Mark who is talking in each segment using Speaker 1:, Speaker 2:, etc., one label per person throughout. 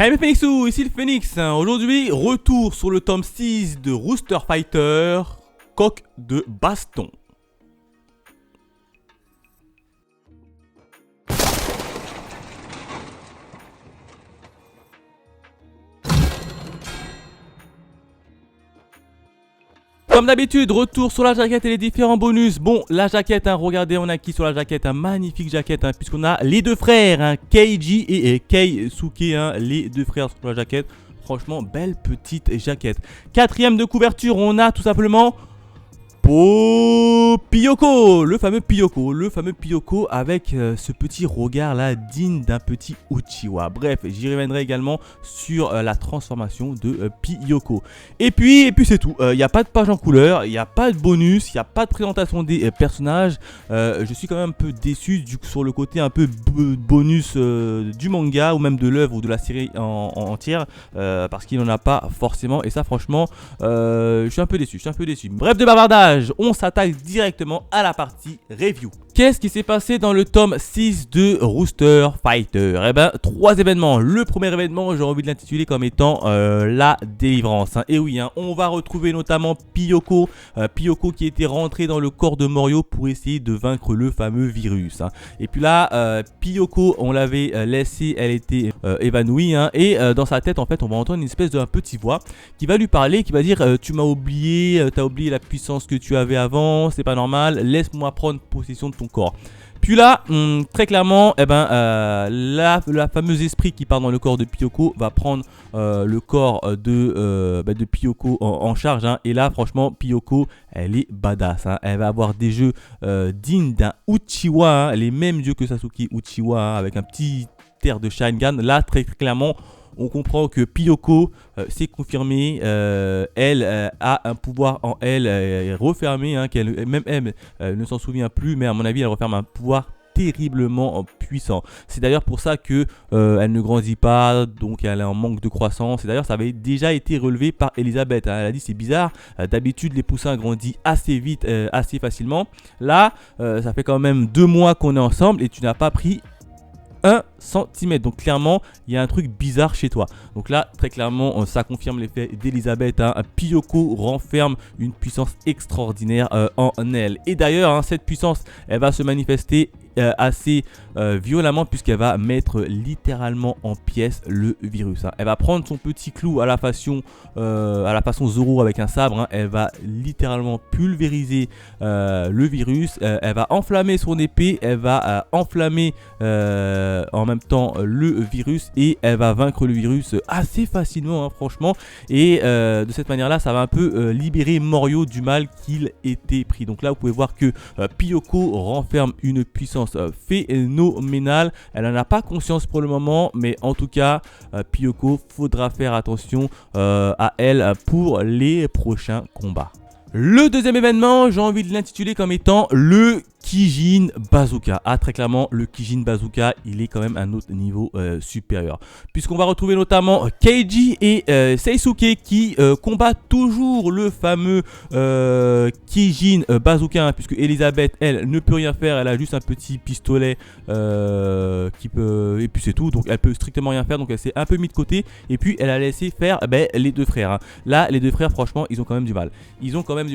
Speaker 1: Hey mes Phoenixous, ici le Phoenix. Aujourd'hui, retour sur le tome 6 de Rooster Fighter, coq de baston. Comme d'habitude, retour sur la jaquette et les différents bonus. Bon, la jaquette, regardez, on a qui sur la jaquette, un magnifique jaquette, puisqu'on a les deux frères, Keiji et Keisuke, les deux frères sur la jaquette. Franchement, belle petite jaquette. Quatrième de couverture, on a tout simplement Piyoko, le fameux Piyoko avec ce petit regard là digne d'un petit Uchiwa. Bref, j'y reviendrai également sur la transformation de Piyoko. Et puis c'est tout. Il n'y a pas de page en couleur, il n'y a pas de bonus, il n'y a pas de présentation des personnages. Je suis quand même un peu déçu sur le côté un peu bonus du manga ou même de l'œuvre ou de la série entière parce qu'il n'en a pas forcément. Et ça, franchement, je suis un peu déçu. Bref de bavardage. On s'attaque directement à la partie review. Qu'est-ce qui s'est passé dans le tome 6 de Rooster Fighter? Eh ben, 3 événements. Le premier événement, j'ai envie de l'intituler comme étant la délivrance. Et oui, on va retrouver notamment Piyoko. Piyoko qui était rentré dans le corps de Morio pour essayer de vaincre le fameux virus. Et puis là, Piyoko, on l'avait laissé, elle était évanouie. Et dans sa tête, en fait, on va entendre une espèce de petit voix qui va lui parler, qui va dire tu m'as oublié, t'as oublié la puissance que tu avais avant, c'est pas normal, laisse-moi prendre possession de ton corps. Puis là, très clairement, la fameuse esprit qui part dans le corps de Piyoko va prendre le corps de Piyoko en charge. Et là, franchement, Piyoko, elle est badass. Elle va avoir des jeux dignes d'un Uchiwa, les mêmes yeux que Sasuke Uchiwa, avec un petit air de Sharingan. Là, très clairement, on comprend que Piyoko, c'est confirmé, elle a un pouvoir en elle refermé, qu'elle même elle ne s'en souvient plus, mais à mon avis elle referme un pouvoir terriblement puissant. C'est d'ailleurs pour ça que elle ne grandit pas, donc elle est en manque de croissance. Et d'ailleurs ça avait déjà été relevé par Elisabeth. Elle a dit c'est bizarre, d'habitude les poussins grandissent assez vite, assez facilement. Là, ça fait quand même 2 mois qu'on est ensemble et tu n'as pas pris 1 cm, donc clairement il y a un truc bizarre chez toi. Donc là très clairement ça confirme l'effet d'Elisabeth. Piyoko renferme une puissance extraordinaire en elle. Et d'ailleurs cette puissance elle va se manifester assez violemment, puisqu'elle va mettre littéralement en pièces le virus. Elle va prendre son petit clou à la façon Zoro avec un sabre. Elle va littéralement pulvériser le virus. Elle va enflammer son épée. Elle va enflammer en même temps le virus, et elle va vaincre le virus assez facilement, franchement. Et de cette manière là ça va un peu libérer Morio du mal qu'il était pris. Donc là vous pouvez voir que Piyoko renferme une puissance phénoménale. Elle n'en a pas conscience pour le moment, mais en tout cas Piyoko, faudra faire attention à elle pour les prochains combats. Le deuxième événement, j'ai envie de l'intituler comme étant le Kijin Bazooka. Très clairement, le Kijin Bazooka, il est quand même un autre niveau supérieur. Puisqu'on va retrouver notamment Keiji et Seisuke qui combattent toujours le fameux Kijin Bazooka. Puisque Elisabeth, elle, ne peut rien faire. Elle a juste un petit pistolet qui peut... Et puis c'est tout. Donc elle peut strictement rien faire. Donc elle s'est un peu mis de côté. Et puis elle a laissé faire les deux frères. Là, les deux frères, franchement, ils ont quand même du mal.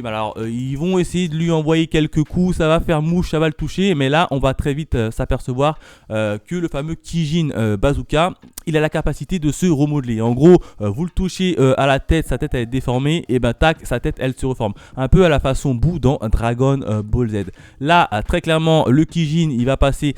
Speaker 1: Alors, ils vont essayer de lui envoyer quelques coups. Ça va faire mouche, ça va le toucher. Mais là, on va très vite s'apercevoir que le fameux Kijin Bazooka, il a la capacité de se remodeler. En gros, vous le touchez à la tête, sa tête elle est déformée. Et tac, sa tête elle se reforme. Un peu à la façon Boo dans Dragon Ball Z. Là, très clairement, le Kijin, il va passer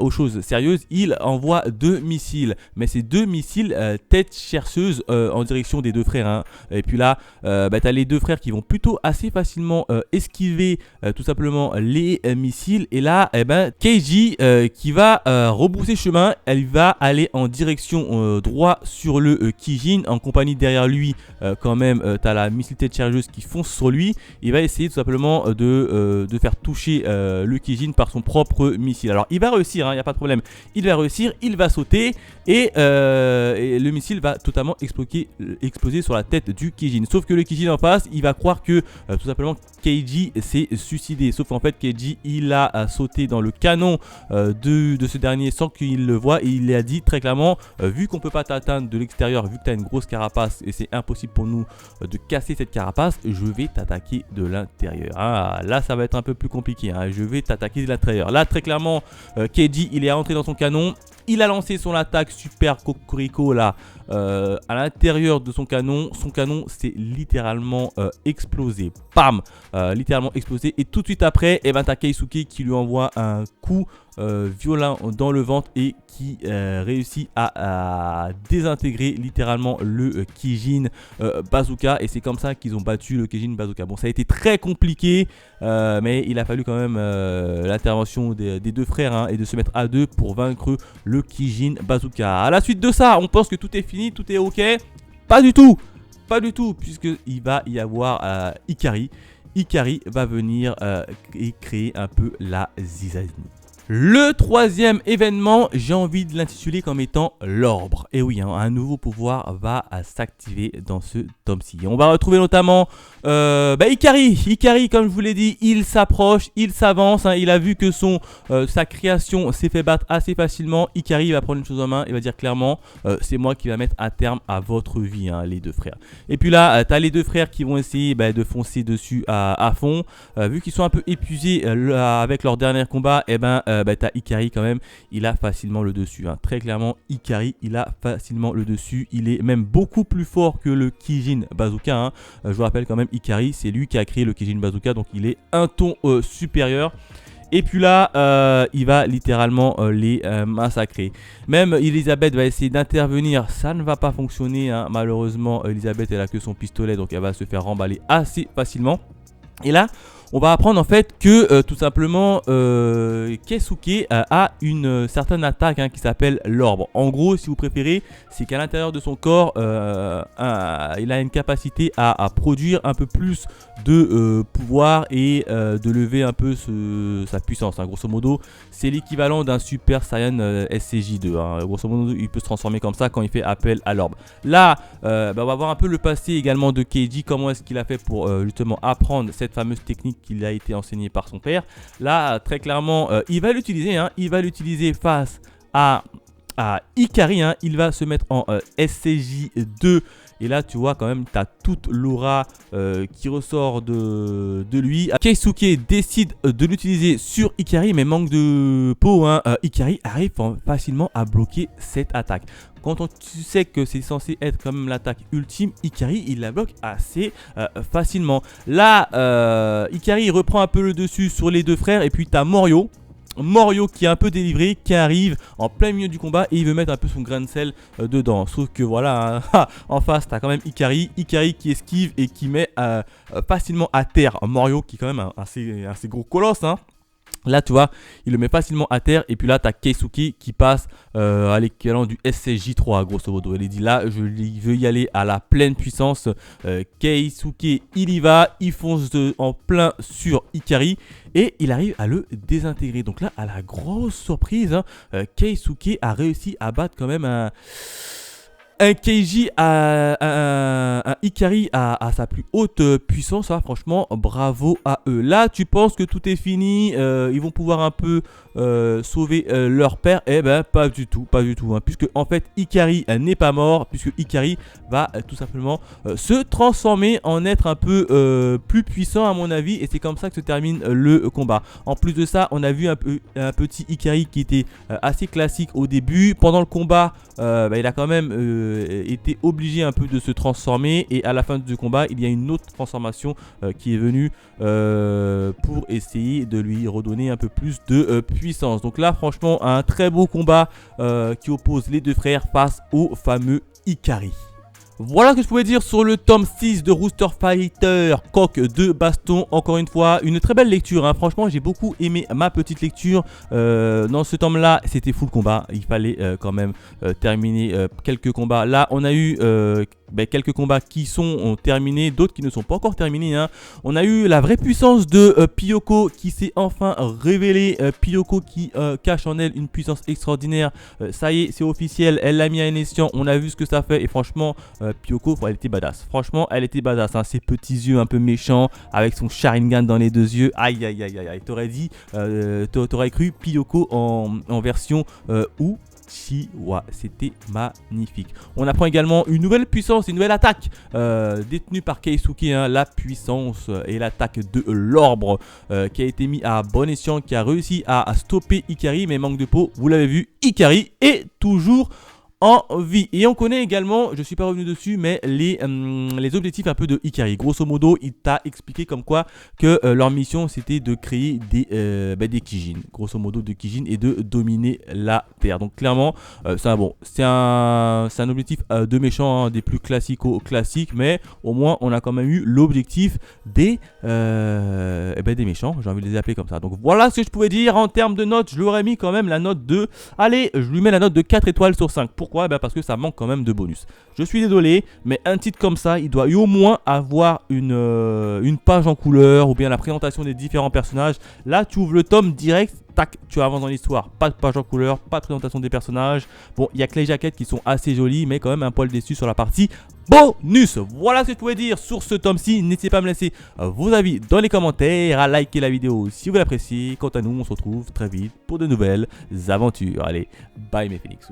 Speaker 1: aux choses sérieuses. Il envoie 2 missiles. Mais ces 2 missiles tête chercheuse en direction des deux frères. Et puis là, t'as les deux frères qui vont plutôt assez facilement esquiver tout simplement les missiles. Et là, Keiji qui va rebrousser chemin. Elle va aller en direction droit sur le Kijin, en compagnie derrière lui quand même t'as la missile tête chargeuse qui fonce sur lui. Il va essayer tout simplement de faire toucher le Kijin par son propre missile. Alors il va réussir, il n'y a pas de problème, il va réussir, il va sauter et le missile va totalement exploser sur la tête du Kijin. Sauf que le Kijin en face, il va croire que tout simplement Keiji s'est suicidé. Sauf qu'en fait Keiji Keiji, il a sauté dans le canon de ce dernier sans qu'il le voie et il a dit très clairement, vu qu'on peut pas t'atteindre de l'extérieur, vu que tu as une grosse carapace et c'est impossible pour nous de casser cette carapace, je vais t'attaquer de l'intérieur. Ah, là ça va être un peu plus compliqué, hein. Je vais t'attaquer de l'intérieur. Là très clairement Keiji il est rentré dans son canon, il a lancé son attaque super cocorico là à l'intérieur de son canon s'est littéralement explosé. Pam, littéralement explosé. Et tout de suite après, et ben, t'as Keisuke qui lui envoie un coup violent dans le ventre et qui réussit à désintégrer littéralement le Kijin Bazooka. Et c'est comme ça qu'ils ont battu le Kijin Bazooka. Bon, ça a été très compliqué, mais il a fallu quand même l'intervention des deux frères hein, et de se mettre à deux pour vaincre le Kijin Bazooka. À la suite de ça, on pense que tout est fini, tout est ok. Pas du tout, pas du tout, puisqu'il va y avoir Ikari. Ikari va venir et créer un peu la zizanie. Le troisième événement, j'ai envie de l'intituler comme étant l'orbre. Et oui, hein, un nouveau pouvoir va s'activer dans ce tome-ci. On va retrouver notamment Ikari. Ikari, comme je vous l'ai dit, il s'approche, il s'avance. Hein, il a vu que sa création s'est fait battre assez facilement. Ikari va prendre une chose en main et va dire clairement, c'est moi qui va mettre un terme à votre vie, hein, les deux frères. Et puis là, tu as les deux frères qui vont essayer de foncer dessus à fond. Vu qu'ils sont un peu épuisés avec leur dernier combat, et t'as Ikari quand même, il a facilement le dessus. Hein. Très clairement, Ikari, il a facilement le dessus. Il est même beaucoup plus fort que le Kijin Bazooka. Hein. Je vous rappelle quand même, Ikari, c'est lui qui a créé le Kijin Bazooka, donc il est un ton supérieur. Et puis là, il va littéralement les massacrer. Même Elisabeth va essayer d'intervenir, ça ne va pas fonctionner. Hein. Malheureusement, Elisabeth, elle a que son pistolet, donc elle va se faire remballer assez facilement. Et là, on va apprendre en fait que tout simplement Keisuke a une certaine attaque hein, qui s'appelle l'orbre. En gros, si vous préférez, c'est qu'à l'intérieur de son corps, il a une capacité à produire un peu plus de pouvoir et de lever un peu sa puissance. Hein. Grosso modo, c'est l'équivalent d'un Super Saiyan SCJ2. Hein. Grosso modo, il peut se transformer comme ça quand il fait appel à l'orbre. Là, on va voir un peu le passé également de Keiji. Comment est-ce qu'il a fait pour justement apprendre cette fameuse technique qu'il a été enseigné par son père. Là, très clairement, il va l'utiliser. Hein, il va l'utiliser face à Ikari. Hein, il va se mettre en SCJ2. Et là, tu vois quand même, tu as toute l'aura qui ressort de lui. Keisuke décide de l'utiliser sur Ikari, mais manque de peau. Hein, Ikari arrive facilement à bloquer cette attaque. Quand tu sais que c'est censé être quand même l'attaque ultime, Ikari, il la bloque assez facilement. Là, Ikari reprend un peu le dessus sur les deux frères. Et puis, tu as Morio qui est un peu délivré, qui arrive en plein milieu du combat et il veut mettre un peu son grain de sel dedans. Sauf que voilà, hein, en face, tu as quand même Ikari qui esquive et qui met facilement à terre Morio, qui est quand même un assez gros colosse. Hein. Là, tu vois, il le met facilement à terre. Et puis là, tu as Keisuke qui passe à l'équivalent du SCJ3, grosso modo. Il dit là, je veux y aller à la pleine puissance. Keisuke, il y va. Il fonce en plein sur Ikari. Et il arrive à le désintégrer. Donc là, à la grosse surprise, hein, Keisuke a réussi à battre quand même un Keiji, un Ikari à sa plus haute puissance. Hein, franchement, bravo à eux. Là, tu penses que tout est fini, ils vont pouvoir un peu sauver leur père. Eh ben, pas du tout, hein, puisque en fait, Ikari n'est pas mort, puisque Ikari va tout simplement se transformer en être un peu plus puissant à mon avis. Et c'est comme ça que se termine le combat. En plus de ça, on a vu un petit Ikari qui était assez classique au début. Pendant le combat, il a quand même été obligé un peu de se transformer et à la fin du combat il y a une autre transformation qui est venue pour essayer de lui redonner un peu plus de puissance. Donc là franchement un très beau combat qui oppose les deux frères face au fameux Ikari. Voilà ce que je pouvais dire sur le tome 6 de Rooster Fighter, coq de baston. Encore une fois, une très belle lecture. Hein. Franchement, j'ai beaucoup aimé ma petite lecture. Dans ce tome-là, c'était full combat. Il fallait quand même terminer quelques combats. Là, on a eu quelques combats qui sont terminés, d'autres qui ne sont pas encore terminés. Hein. On a eu la vraie puissance de Pyoko qui s'est enfin révélée. Pyoko qui cache en elle une puissance extraordinaire. Ça y est, c'est officiel, elle l'a mis à un escient. On a vu ce que ça fait et franchement, Pyoko, elle était badass. Franchement, elle était badass. Hein. Ses petits yeux un peu méchants avec son Sharingan dans les 2 yeux. Aïe, aïe, aïe, aïe, aïe. T'aurais dit, t'aurais cru Pyoko en version Uchiwa, c'était magnifique. On apprend également une nouvelle puissance, une nouvelle attaque détenue par Keisuke, hein, la puissance et l'attaque de l'orbre qui a été mis à bon escient, qui a réussi à stopper Ikari, mais manque de peau, vous l'avez vu, Ikari est toujours en vie. Et on connaît également, je suis pas revenu dessus, mais les objectifs un peu de Ikari. Grosso modo, il t'a expliqué comme quoi que leur mission c'était de créer des Kijin. Grosso modo de Kijin et de dominer la Terre. Donc clairement, c'est un objectif de méchant, hein, des plus classiques, mais au moins on a quand même eu l'objectif des méchants. J'ai envie de les appeler comme ça. Donc voilà ce que je pouvais dire en termes de notes. Je lui aurais mis quand même la note de... Allez, je lui mets la note de 4 étoiles sur 5. Pourquoi? Parce que ça manque quand même de bonus. Je suis désolé, mais un titre comme ça, il doit au moins avoir une page en couleur ou bien la présentation des différents personnages. Là, tu ouvres le tome direct, tac, tu avances dans l'histoire. Pas de page en couleur, pas de présentation des personnages. Bon, il y a que les jaquettes qui sont assez jolies, mais quand même un poil déçu sur la partie bonus. Voilà ce que je pouvais dire sur ce tome-ci. N'hésitez pas à me laisser vos avis dans les commentaires, à liker la vidéo si vous l'appréciez. Quant à nous, on se retrouve très vite pour de nouvelles aventures. Allez, bye mes Phoenix.